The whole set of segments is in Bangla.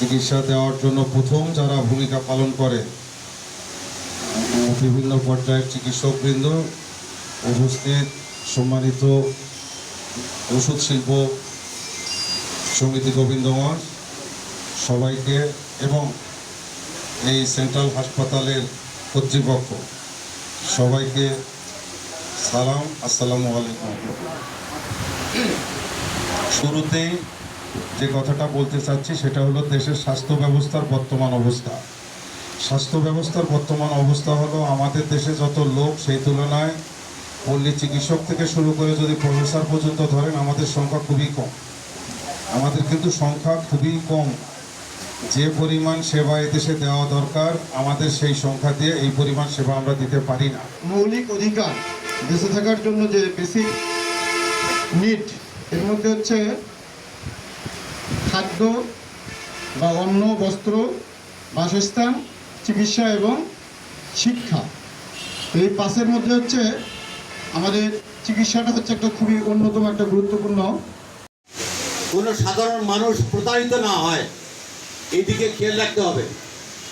চিকিৎসা দেওয়ার জন্য প্রথম যারা ভূমিকা পালন করে বিভিন্ন পর্যায়ের চিকিৎসকবৃন্দ, উপস্থিত সম্মানিত ওষুধ শিল্প সমিতি গোবিন্দগঞ্জ সবাইকে এবং এই সেন্ট্রাল হাসপাতালের কর্তৃপক্ষ সবাইকে সালাম, আসসালামু আলাইকুম। শুরুতেই যে কথাটা বলতে চাচ্ছি সেটা হলো দেশের স্বাস্থ্য ব্যবস্থার বর্তমান অবস্থা। স্বাস্থ্য ব্যবস্থার বর্তমান অবস্থা হলো আমাদের দেশে যত লোক সেই তুলনায় পল্লী চিকিৎসক থেকে শুরু করে যদি প্রফেসর পর্যন্ত ধরেন আমাদের সংখ্যা খুবই কম। আমাদের কিন্তু সংখ্যা খুবই কম। যে পরিমাণ সেবা এদেশে দেওয়া দরকার আমাদের সেই সংখ্যা দিয়ে এই পরিমাণ সেবা আমরা দিতে পারি না। মৌলিক অধিকার বেঁচে থাকার জন্য যে বেসিক নিড এর মধ্যে হচ্ছে খাদ্য বা অন্ন, বস্ত্র, বাসস্থান, চিকিৎসা এবং শিক্ষা। এই পাঁচের মধ্যে হচ্ছে আমাদের চিকিৎসাটা হচ্ছে একটা খুবই অন্যতম একটা গুরুত্বপূর্ণ। কোনো সাধারণ মানুষ প্রতারিত না হয় এইদিকে খেয়াল রাখতে হবে,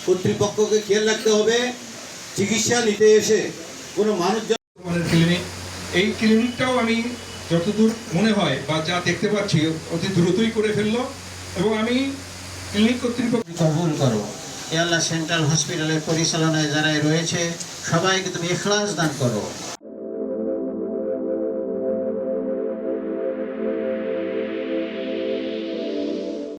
কর্তৃপক্ষকে খেয়াল রাখতে হবে। চিকিৎসা নিতে এসে কোনো মানুষ ক্লিনিক, এই ক্লিনিকটাও আমি যতদূর মনে হয় বা যা দেখতে পাচ্ছি অতি দ্রুতই করে ফেললো এবং আমি ক্লিনিক কর্তৃপক্ষ কবুল করো। এ আল্লাহ সেন্ট্রাল হসপিটালের পরিচালনায় যারা রয়েছে সবাইকে তুমি ইখলাস দান করো।